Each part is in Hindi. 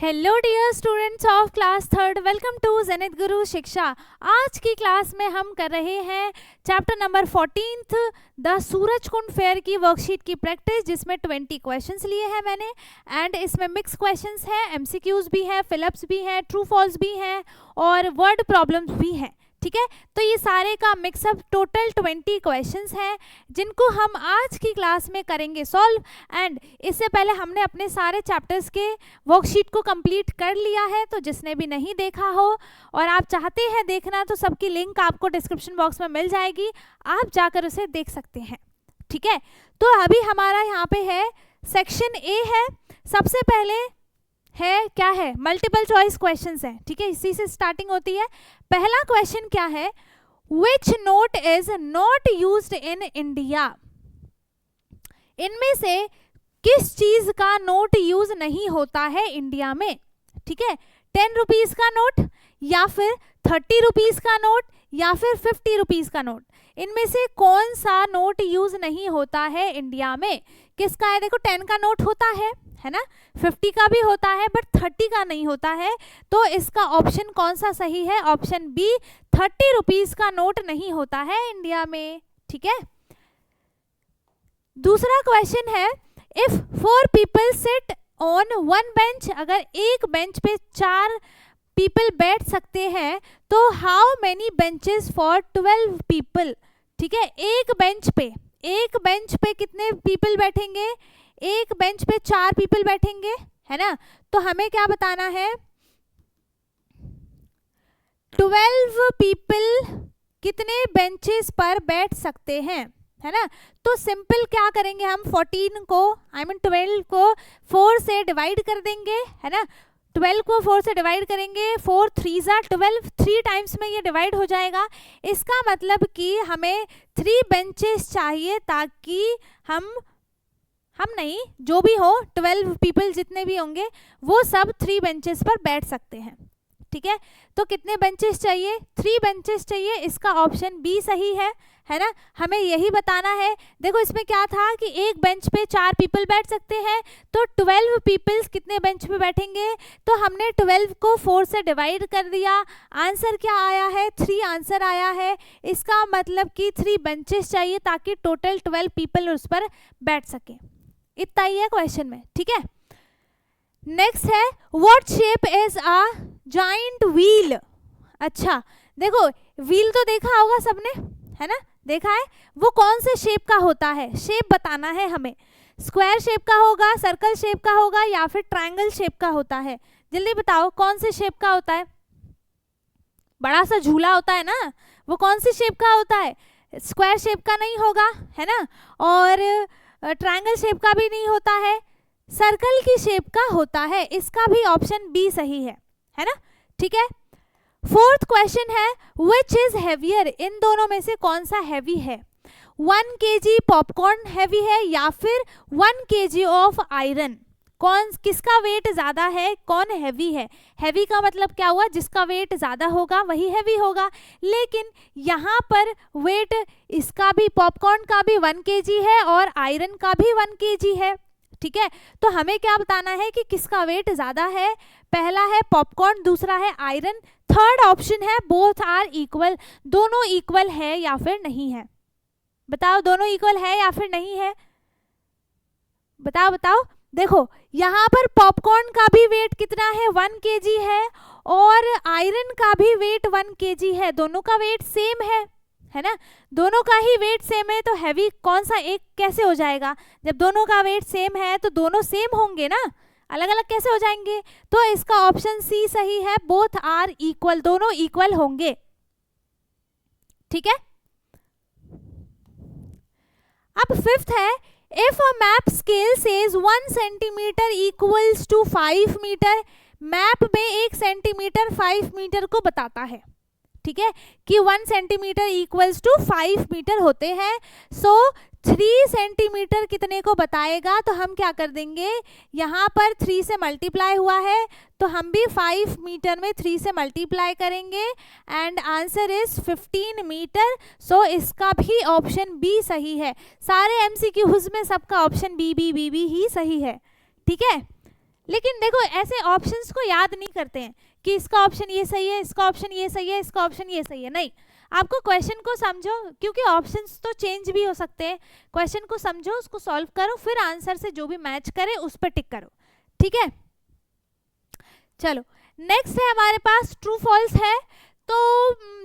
Hello dear students of class third, welcome to Zenith Guru Shiksha. आज की क्लास में हम कर रहे हैं chapter number 14 the Suraj Kund fair की वर्कशीट की प्रैक्टिस, जिसमें 20 क्वेश्चंस लिए हैं मैंने। एंड इसमें मिक्स क्वेश्चंस हैं, एमसीक्यूज भी हैं, फिलअप्स भी हैं, ट्रू फॉल्स भी हैं और वर्ड प्रॉब्लम्स भी हैं। ठीक है, तो ये सारे का मिक्सअप टोटल 20 क्वेश्चंस हैं जिनको हम आज की क्लास में करेंगे सॉल्व। एंड इससे पहले हमने अपने सारे चैप्टर्स के वर्कशीट को कंप्लीट कर लिया है, तो जिसने भी नहीं देखा हो और आप चाहते हैं देखना तो सबकी लिंक आपको डिस्क्रिप्शन बॉक्स में मिल जाएगी, आप जाकर उसे देख सकते हैं। ठीक है, तो अभी हमारा यहाँ पे है सेक्शन ए है। सबसे पहले है क्या है, मल्टीपल चॉइस क्वेश्चंस है। ठीक है, इसी से स्टार्टिंग होती है। पहला क्वेश्चन क्या है, which note is not used in India. इनमें से किस चीज का नोट यूज नहीं होता है इंडिया में। ठीक है, 10 रुपीज का नोट या फिर 30 रुपीज का नोट या फिर 50 रुपीज का नोट, इनमें से कौन सा नोट यूज नहीं होता है इंडिया में। किसका है, देखो 10 का नोट होता है ना, 50 का भी होता है बट 30 का नहीं होता है। तो इसका ऑप्शन कौन सा सही है, ऑप्शन बी, 30 रुपीज का नोट नहीं होता है इंडिया में। ठीक है, दूसरा क्वेश्चन है, if 4 people sit on 1 bench, अगर एक बेंच पे 4 पीपल बैठ सकते हैं तो how many benches for 12 people. ठीक है, एक बेंच पे कितने पीपल बैठेंगे, एक बेंच पे 4 पीपल बैठेंगे, है ना। तो हमें क्या बताना है, 12 पीपल कितने बेंचेस पर बैठ सकते हैं, है ना। तो सिंपल क्या करेंगे हम, 12 को 4 से डिवाइड कर देंगे, है ना। 12 को 4 से डिवाइड करेंगे, 4 3 12, 3 टाइम्स में ये डिवाइड हो जाएगा। इसका मतलब कि हमें 3 बेंचेस चाहिए ताकि हम नहीं, जो भी हो 12 पीपल जितने भी होंगे वो सब 3 बेंचेस पर बैठ सकते हैं। ठीक है, तो कितने बेंचेस चाहिए, 3 बेंचेस चाहिए। इसका ऑप्शन बी सही है ना। हमें यही बताना है। देखो इसमें क्या था कि एक बेंच पे 4 पीपल बैठ सकते हैं, तो 12 पीपल्स कितने बेंच पे बैठेंगे, तो हमने 12 को 4 से डिवाइड कर दिया। आंसर क्या आया है, 3 आंसर आया है। इसका मतलब कि 3 बेंचेस चाहिए ताकि टोटल 12 पीपल उस पर बैठ सके। इतना ही है क्वेश्चन में। ठीक है, नेक्स्ट है, what shape is a giant wheel. अच्छा देखो, व्हील तो देखा होगा सबने, है ना, देखा है। वो कौन से शेप का होता है, शेप बताना है हमें। स्क्वायर शेप का होगा, सर्कल शेप का होगा या फिर ट्रायंगल शेप का होता है। जल्दी बताओ कौन से शेप का होता है। बड़ा सा झूला होता है ना, वो कौन सी शेप का होता है, स्क्वायर शेप का नहीं होगा, है ना, और ट्रायंगल शेप का भी नहीं होता है, सर्कल की शेप का होता है। इसका भी ऑप्शन बी सही है ना। ठीक है, 4th क्वेश्चन है, विच इज हैवियर। इन दोनों में से कौन सा हैवी है, 1 kg पॉपकॉर्न हैवी है या फिर 1 kg ऑफ आयरन। किसका वेट ज्यादा है, कौन हैवी है। हैवी का मतलब क्या हुआ, जिसका वेट ज्यादा होगा वही हैवी होगा। लेकिन यहाँ पर वेट इसका भी, पॉपकॉर्न का भी 1 kg है और आयरन का भी 1 kg है। ठीक है, तो हमें क्या बताना है कि किसका वेट ज्यादा है। पहला है पॉपकॉर्न, दूसरा है आयरन, थर्ड ऑप्शन है बोथ आर इक्वल। दोनों इक्वल है या फिर नहीं है, बताओ दोनों इक्वल है या फिर नहीं है, बताओ। देखो यहाँ पर पॉपकॉर्न का भी वेट कितना है, 1 kg है और आयरन का भी वेट 1 kg है। दोनों का वेट सेम है ना, दोनों का ही वेट सेम है, तो हैवी कौन सा एक कैसे हो जाएगा। जब दोनों का वेट सेम है तो दोनों सेम होंगे ना, अलग अलग कैसे हो जाएंगे। तो इसका ऑप्शन सी सही है, बोथ आर इक्वल, दोनों इक्वल होंगे। ठीक है, अब 5th है, if a map scale says 1 centimetre equals to 5 metre. Map में 1 सेंटीमीटर 5 मीटर को बताता है। ठीक है, कि 1 सेंटीमीटर इक्वल्स टू 5 मीटर होते हैं। सो 3 सेंटीमीटर कितने को बताएगा, तो हम क्या कर देंगे, यहाँ पर 3 से मल्टीप्लाई हुआ है तो हम भी 5 मीटर में 3 से मल्टीप्लाई करेंगे एंड आंसर इज 15 मीटर। सो इसका भी ऑप्शन बी सही है। सारे एमसीक्यूज में सबका ऑप्शन बी ही सही है। ठीक है, लेकिन देखो ऐसे ऑप्शंस को याद नहीं करते हैं कि इसका ऑप्शन ये सही है, इसका ऑप्शन ये सही है, इसका ऑप्शन ये सही है, नहीं, आपको क्वेश्चन को समझो, क्योंकि ऑप्शंस तो चेंज भी हो सकते हैं। क्वेश्चन को समझो, उसको सॉल्व करो, फिर आंसर से जो भी मैच करे उस पर टिक करो, ठीक है। चलो नेक्स्ट है हमारे पास ट्रू फॉल्स है। तो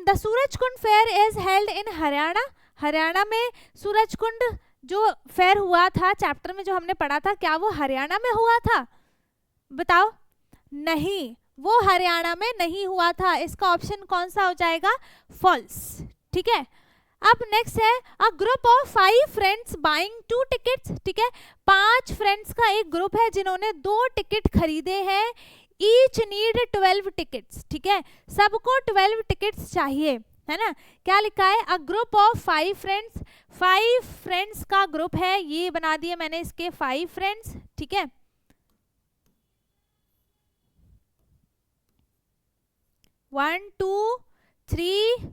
the Surajkund fair is held in Haryana. Haryana में सूरजकुंड जो फेयर हुआ था चैप्टर में जो हमने पढ़ा था, क्या वो हरियाणा में हुआ था? बताओ। नहीं, वो हरियाणा में नहीं हुआ था। इसका ऑप्शन कौन सा हो जाएगा? फॉल्स, ठीक है। अब नेक्स्ट है a group of 5 friends buying 2 tickets, ठीक है। 5 फ्रेंड्स का एक ग्रुप है जिन्होंने 2 टिकट खरीदे हैं। ईच नीड 12 टिकट्स, ठीक है, सबको 12 टिकट्स चाहिए, है ना। क्या लिखा है? A group of 5 friends, 5 friends का ग्रुप है, ये बना दिए मैंने इसके 5 फ्रेंड्स, ठीक है। 1 2 3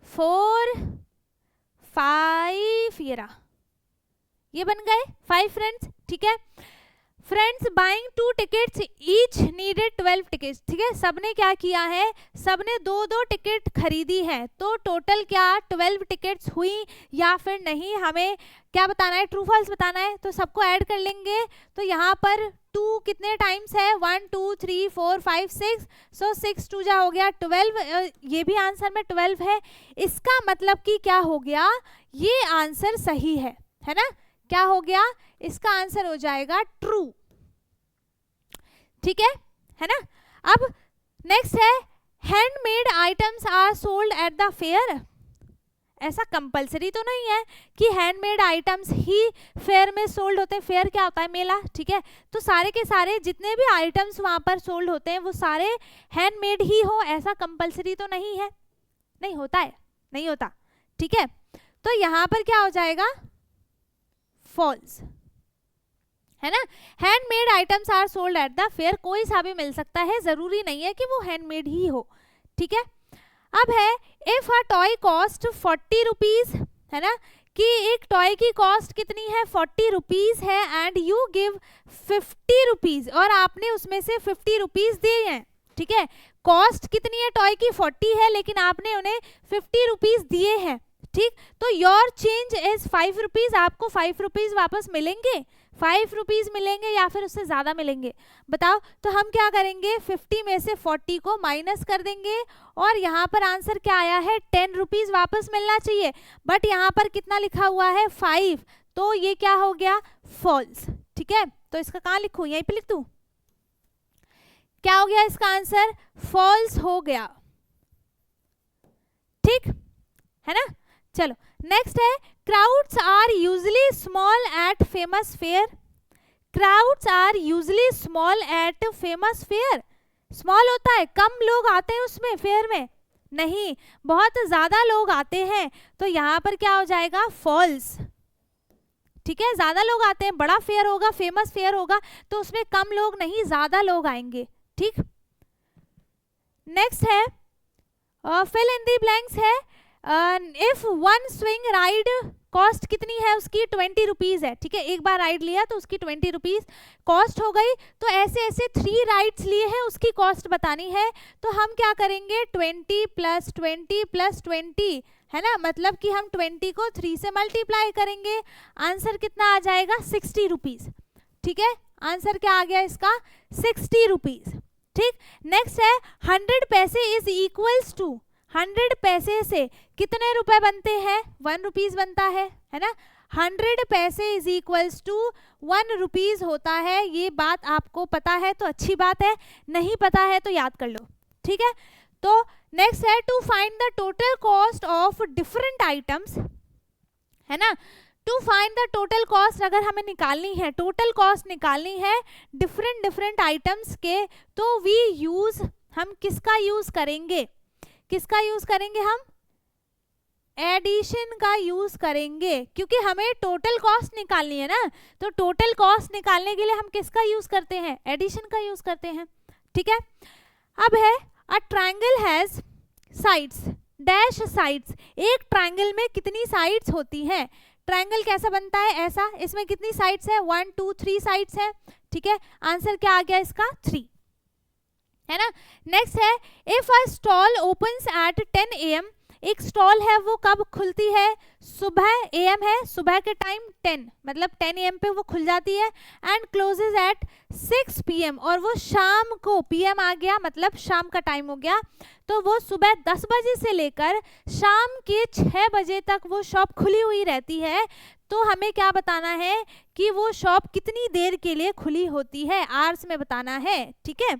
4 5 ये बन गए 5 फ्रेंड्स, ठीक है। Friends buying 2 tickets each needed 12 tickets, ठीक है। सबने क्या किया है? सबने 2-2 टिकट खरीदी है, तो टोटल क्या 12 टिकट्स हुई या फिर नहीं, हमें क्या बताना है? ट्रू फॉल्स बताना है। तो सबको ऐड कर लेंगे, तो यहाँ पर 2 कितने टाइम्स है? 1 2 3 4 5 6, सो 6 2 जा हो गया 12, ये भी आंसर में 12 है। इसका मतलब कि क्या हो गया? ये आंसर सही है ना। क्या हो गया? इसका आंसर हो जाएगा ट्रू, ठीक है ना। अब नेक्स्ट है handmade items are sold at the fair. ऐसा कंपलसरी तो नहीं है कि हैंडमेड आइटम्स ही फेयर में सोल्ड होते हैं। फेयर क्या होता है? मेला, ठीक है। तो सारे के सारे जितने भी आइटम्स वहां पर सोल्ड होते हैं वो सारे हैंडमेड ही हो, ऐसा कंपलसरी तो नहीं है, नहीं होता है, नहीं होता, ठीक है। तो यहाँ पर क्या हो जाएगा? फॉल्स, है ना। Handmade items are sold at the fair, कोई सा भी मिल सकता है, जरूरी नहीं है कि वो हैंडमेड ही हो, ठीक है। अब है if a toy cost 40 rupees, है ना, कि एक टॉय की कॉस्ट कितनी है? 40 रुपीज है, एंड यू गिव 50 रुपीज, और आपने उसमें से 50 रुपीज दिए हैं, ठीक है। कॉस्ट कितनी है टॉय की? 40 है, लेकिन आपने उन्हें 50 रुपीज दिए हैं, ठीक। तो योर चेंज इज 5 रुपीज, आपको 5 रुपीज वापस मिलेंगे, 5 रुपीज मिलेंगे या फिर उससे ज्यादा मिलेंगे? बताओ। तो हम क्या करेंगे? 50 में से 40 को माइनस कर देंगे, और यहाँ पर आंसर क्या आया है? 10 रुपीज वापस मिलना चाहिए, बट यहाँ पर कितना लिखा हुआ है? 5, तो ये क्या हो गया? फॉल्स, ठीक है। तो इसका कहाँ लिखूं? यहीं पे लिख दूं? क्या हो गया इसका आंसर? फॉल्स हो गया, ठीक है ना। चलो नेक्स्ट है crowds are usually small at famous fair. Crowds are usually small at famous fair, small होता है, कम लोग आते हैं उसमें फेयर में? नहीं, बहुत ज्यादा लोग आते हैं, तो यहाँ पर क्या हो जाएगा? फॉल्स, ठीक है। ज्यादा लोग आते हैं, बड़ा फेयर होगा, फेमस फेयर होगा, तो उसमें कम लोग नहीं, ज्यादा लोग आएंगे, ठीक। नेक्स्ट है फिल इन दी ब्लैंक्स है। इफ 1 स्विंग राइड कॉस्ट कितनी है उसकी? 20 रुपीज है, ठीक है। एक बार राइड लिया तो उसकी 20 रुपीज कॉस्ट हो गई। तो ऐसे ऐसे 3 राइड्स लिए हैं, उसकी कॉस्ट बतानी है, तो हम क्या करेंगे? 20 + 20 + 20, है ना, मतलब कि हम 20 को 3 से मल्टीप्लाई करेंगे, आंसर कितना आ जाएगा? 60 रुपीज, ठीक है। आंसर क्या आ गया इसका? 60 रुपीज, ठीक। नेक्स्ट है 100 पैसे इज इक्वल्स टू, 100 पैसे से कितने रुपए बनते हैं? 1 रुपीज बनता है ना। 100 पैसे इज इक्वल्स टू 1 रुपीज होता है। ये बात आपको पता है तो अच्छी बात है, नहीं पता है तो याद कर लो, ठीक है। तो नेक्स्ट है to find the total cost of different items, है ना। To find the total cost अगर हमें निकालनी है, टोटल कॉस्ट निकालनी है डिफरेंट आइटम्स के, तो वी यूज, हम किसका यूज करेंगे? किसका यूज करेंगे? हम एडिशन का यूज करेंगे, क्योंकि हमें टोटल कॉस्ट निकालनी है ना। तो टोटल कॉस्ट निकालने के लिए हम किसका यूज करते हैं? एडिशन का यूज करते हैं, ठीक है। अब है a triangle has sides dash sides, एक ट्रायंगल में कितनी साइड्स होती हैं? ट्रायंगल कैसा बनता है, ऐसा, इसमें कितनी साइड्स है, 1 2 3 साइड्स है, ठीक है। आंसर क्या आ गया इसका 3, है ना। नेक्स्ट है, if a stall opens eight 10 AM, एक स्टॉल है वो कब खुलती है, सुबह, AM है, सुबह के टाइम 10, मतलब 10 AM पे वो खुल जाती है, एंड क्लोजेज एट 6 PM, और वो शाम को, PM आ गया मतलब शाम का टाइम हो गया, तो वो सुबह 10 बजे से लेकर शाम के 6 बजे तक वो शॉप खुली हुई रहती है। तो हमें क्या बताना है कि वो शॉप कितनी देर के लिए खुली होती है, आवर्स में बताना है, ठीक है।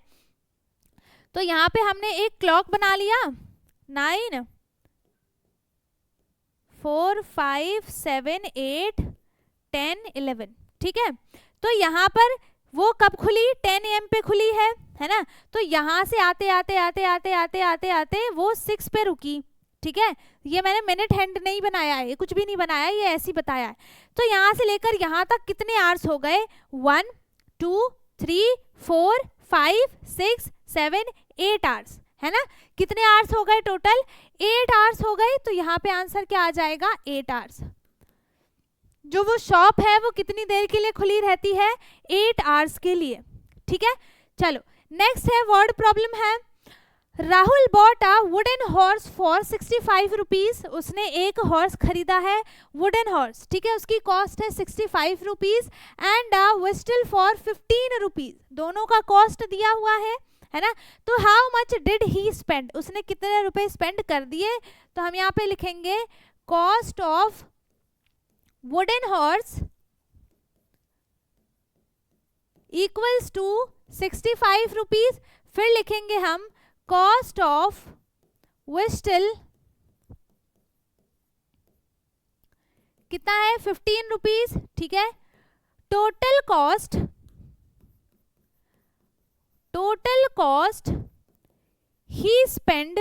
तो यहाँ पे हमने एक क्लॉक बना लिया, 9 4 5 7 8 10 11, ठीक है। तो यहाँ पर वो कब खुली, 10 AM पे खुली है ना। तो यहाँ से आते आते आते आते आते आते आते वो 6 पे रुकी, ठीक है। ये मैंने मिनट हैंड नहीं बनाया है, ये कुछ भी नहीं बनाया, ये ऐसे ही बताया है। तो यहाँ से लेकर यहाँ तक कितने आवर्स हो गए, 1 2 3 4 5 6 7 8 आवर्स, है ना। कितने आवर्स हो गए टोटल, 8 आवर्स हो गए। तो यहाँ पे आंसर क्या आ जाएगा, 8 आवर्स। जो वो शॉप है वो कितनी देर के लिए खुली रहती है, 8 आवर्स के लिए, ठीक है। चलो नेक्स्ट है वर्ड प्रॉब्लम है, Rahul bought a wooden horse for 65 rupees, उसने एक हॉर्स खरीदा है, वुडन हॉर्स, ठीक है, उसकी कॉस्ट है 65 rupees, and a whistle for 15 rupees, दोनों का कॉस्ट दिया हुआ है ना। तो how much did he spend, उसने कितने रुपए स्पेंड कर दिए। तो हम यहाँ पे लिखेंगे cost of wooden horse equals to 65 rupees, फिर लिखेंगे हम कॉस्ट ऑफ व्हिस्टल कितना है, 15 रुपीज, ठीक है। टोटल कॉस्ट ही स्पेंड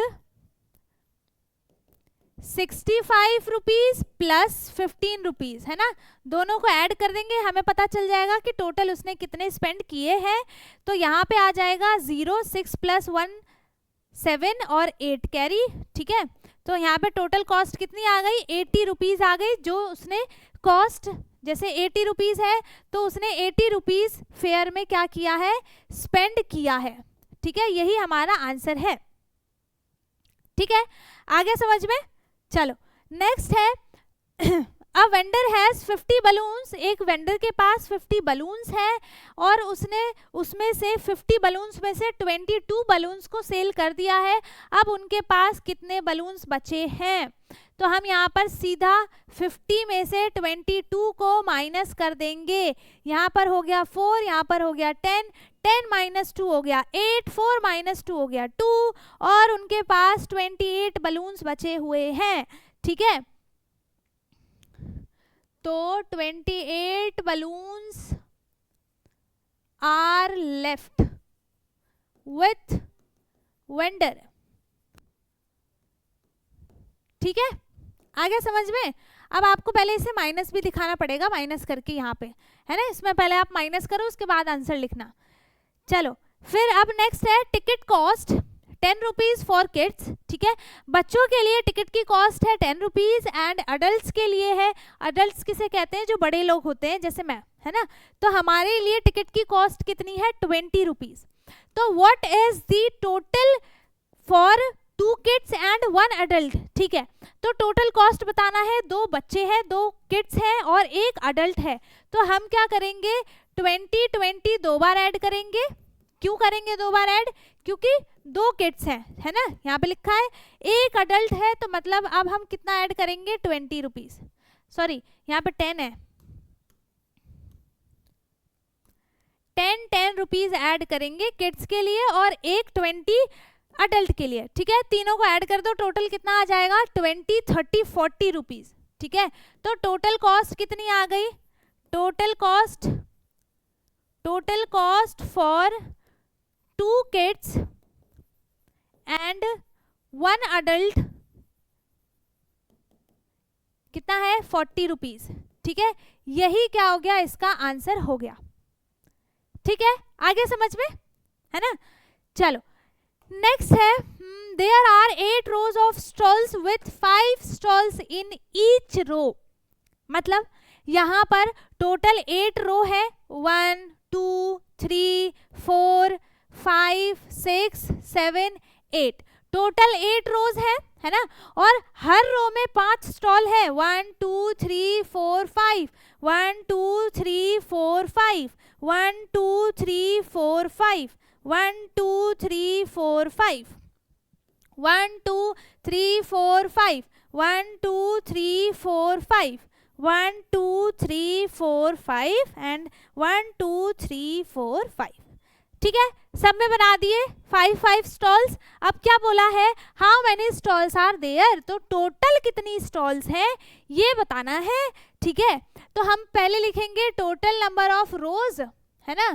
65 रुपीज प्लस 15 रुपीज, है ना। दोनों को ऐड कर देंगे, हमें पता चल जाएगा कि टोटल उसने कितने स्पेंड किए हैं। तो यहाँ पे आ जाएगा 0 6 + 1 7 और 8 कैरी, ठीक है। तो यहाँ पे टोटल कॉस्ट कितनी आ गई, 80 रुपीज आ गई। जो उसने कॉस्ट, जैसे 80 रुपीज है तो उसने 80 रुपीज फेयर में क्या किया है, स्पेंड किया है, ठीक है। यही हमारा आंसर है, ठीक है। आगे समझ में, चलो नेक्स्ट है, अ वेंडर हैज 50 बलून्स, एक वेंडर के पास 50 बलून्स है और उसने उसमें से 50 बलून्स में से 22 बलून्स को सेल कर दिया है। अब उनके पास कितने बलून्स बचे हैं। तो हम यहाँ पर सीधा 50 में से 22 को माइनस कर देंगे। यहाँ पर हो गया 4, यहाँ पर हो गया 10, 10 - 2 हो गया 8, 4 - 2 हो गया 2, और उनके पास 28 बलून्स बचे हुए हैं, ठीक है। तो 28 balloons are left with vendor, ठीक है। आगे समझ में। अब आपको पहले इसे माइनस भी दिखाना पड़ेगा, माइनस करके यहाँ पे, है ना, इसमें पहले आप माइनस करो उसके बाद आंसर लिखना। चलो फिर अब नेक्स्ट है ticket cost 10 rupees for kids, ठीक है। बच्चों के लिए टिकट की कॉस्ट है 10 रुपीज, एंड अडल्ट्स के लिए है, अडल्ट्स किसे कहते हैं, जो बड़े लोग होते हैं जैसे मैं, है ना। तो हमारे लिए टिकट की कॉस्ट कितनी है, 20 रुपीज। तो what is the total for 2 kids and 1 adult, ठीक है। तो टोटल कॉस्ट बताना है, 2 बच्चे हैं, 2 किड्स हैं और 1 अडल्ट है। तो हम क्या करेंगे, 20 20 2 बार ऐड करेंगे। क्यों करेंगे 2 बार ऐड, क्योंकि 2 किड्स हैं, है ना, यहाँ पे लिखा है, 1 अडल्ट है, तो मतलब अब हम कितना ऐड करेंगे, 20 रुपीज, सॉरी यहाँ पे 10 है, 10 रुपीज ऐड करेंगे किड्स के लिए और 20 अडल्ट के लिए, ठीक है। तीनों को ऐड कर दो, टोटल कितना आ जाएगा, 20 30 40 रुपीज, ठीक है। तो टोटल कॉस्ट कितनी आ गई, total cost for 2 kids and 1 adult कितना है, 40 रुपीज, ठीक है। यही क्या हो गया, इसका आंसर हो गया, ठीक है। आगे समझ में, है ना। चलो नेक्स्ट है, there are 8 rows of stalls with 5 stalls in each row, मतलब यहाँ पर टोटल 8 रो है, 1 2 3 4 5 6 7 8, टोटल 8 रोज है ना, और हर रो में 5 स्टॉल है, 1 2 3 4 5, 1 2 3 4 5, 1 2 3 4 5, 1 2 3 4 5, 1 2 3 4 5, 1 2 3 4 5, 1 2 3 4 5 एंड 1 2 3 4 5। ठीक है, सब में बना दिए 5 स्टॉल्स। अब क्या बोला है, how many stalls are there, तो टोटल कितनी स्टॉल्स हैं ये बताना है। ठीक है, तो हम पहले लिखेंगे टोटल नंबर ऑफ रोज, है ना,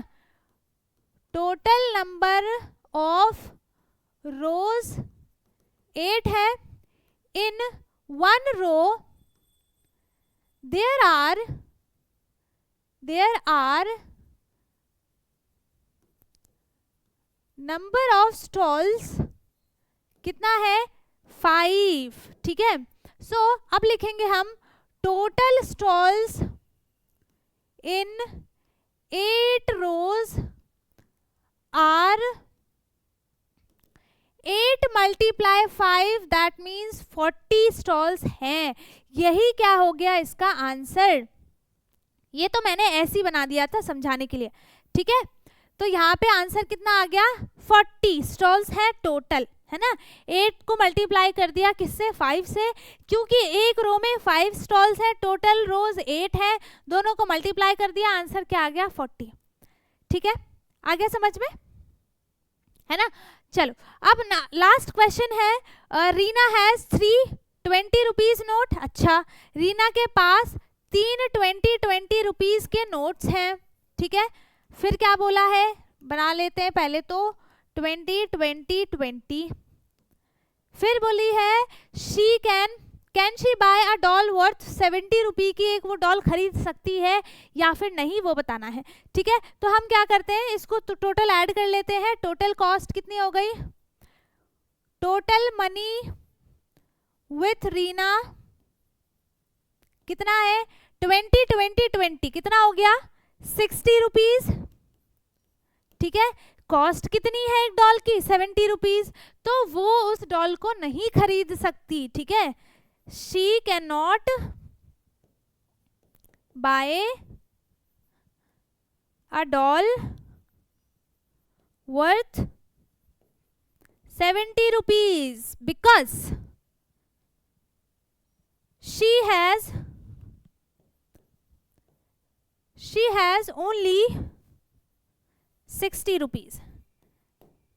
टोटल नंबर ऑफ रोज 8 है। इन 1 रो there are number of stalls कितना है 5। ठीक है, सो अब लिखेंगे हम total stalls in 8 rows are 8 × 5 that means 40 stalls हैं। यही क्या हो गया इसका आंसर। ये तो मैंने ऐसे ही बना दिया था समझाने के लिए। ठीक है, तो यहाँ पे आंसर कितना आ गया 40 स्टॉल्स है टोटल, है ना। 8 को मल्टीप्लाई कर दिया किससे 5 से, क्योंकि एक रो में 5 स्टॉल्स है, टोटल रोज 8 है, दोनों को मल्टीप्लाई कर दिया, आंसर क्या आ गया 40। ठीक है, आ गया समझ में, है ना। चलो अब लास्ट क्वेश्चन है, रीना हैज 3 20 रुपीज नोट। अच्छा, रीना के पास 3 20 रुपीज के नोट्स हैं। ठीक है, फिर क्या बोला है, बना लेते हैं पहले तो 20 20 20। फिर बोली है she can she buy a doll worth 70 rupee की, एक वो डॉल खरीद सकती है या फिर नहीं, वो बताना है। ठीक है, तो हम क्या करते हैं, इसको तो टोटल ऐड कर लेते हैं। टोटल कॉस्ट कितनी हो गई, टोटल मनी विथ रीना कितना है 20 20 20, कितना हो गया 60 रुपीज। ठीक है, कॉस्ट कितनी है एक डॉल की 70 रुपीज, तो वो उस डॉल को नहीं खरीद सकती। ठीक है, she cannot buy a doll worth 70 rupees because she has only 60 rupees।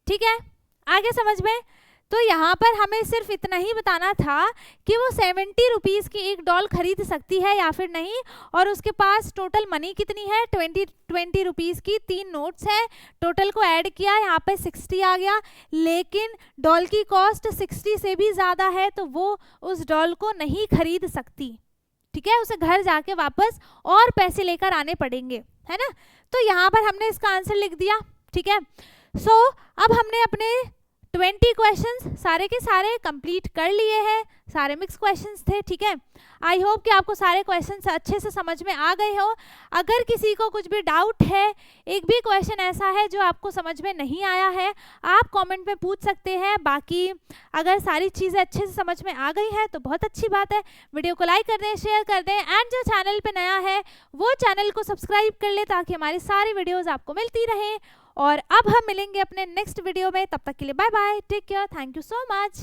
ठीक है, आगे समझ में। तो यहाँ पर हमें सिर्फ इतना ही बताना था कि वो 70 रुपीज़ की एक डॉल खरीद सकती है या फिर नहीं, और उसके पास टोटल मनी कितनी है 20 रुपीज़ की 3 नोट्स हैं, टोटल को ऐड किया यहाँ पे 60 आ गया, लेकिन डॉल की कॉस्ट 60 से भी ज़्यादा है, तो वो उस डॉल को नहीं खरीद सकती। ठीक है, उसे घर जाके वापस और पैसे लेकर आने पड़ेंगे, है ना। तो यहाँ पर हमने इसका आंसर लिख दिया। ठीक है, सो अब हमने अपने 20 क्वेश्चंस सारे के सारे कंप्लीट कर लिए हैं, सारे मिक्स क्वेश्चंस थे। ठीक है, आई होप कि आपको सारे क्वेश्चंस अच्छे से समझ में आ गए हो। अगर किसी को कुछ भी डाउट है, एक भी क्वेश्चन ऐसा है जो आपको समझ में नहीं आया है, आप कमेंट में पूछ सकते हैं। बाकी अगर सारी चीज़ें अच्छे से समझ में आ गई हैं तो बहुत अच्छी बात है। वीडियो को लाइक कर दें, शेयर कर दें, एंड जो चैनल पर नया है वो चैनल को सब्सक्राइब कर ले ताकि हमारी सारी वीडियोज़ आपको मिलती रहें। और अब हम मिलेंगे अपने नेक्स्ट वीडियो में, तब तक के लिए bye bye, take care, thank you so much.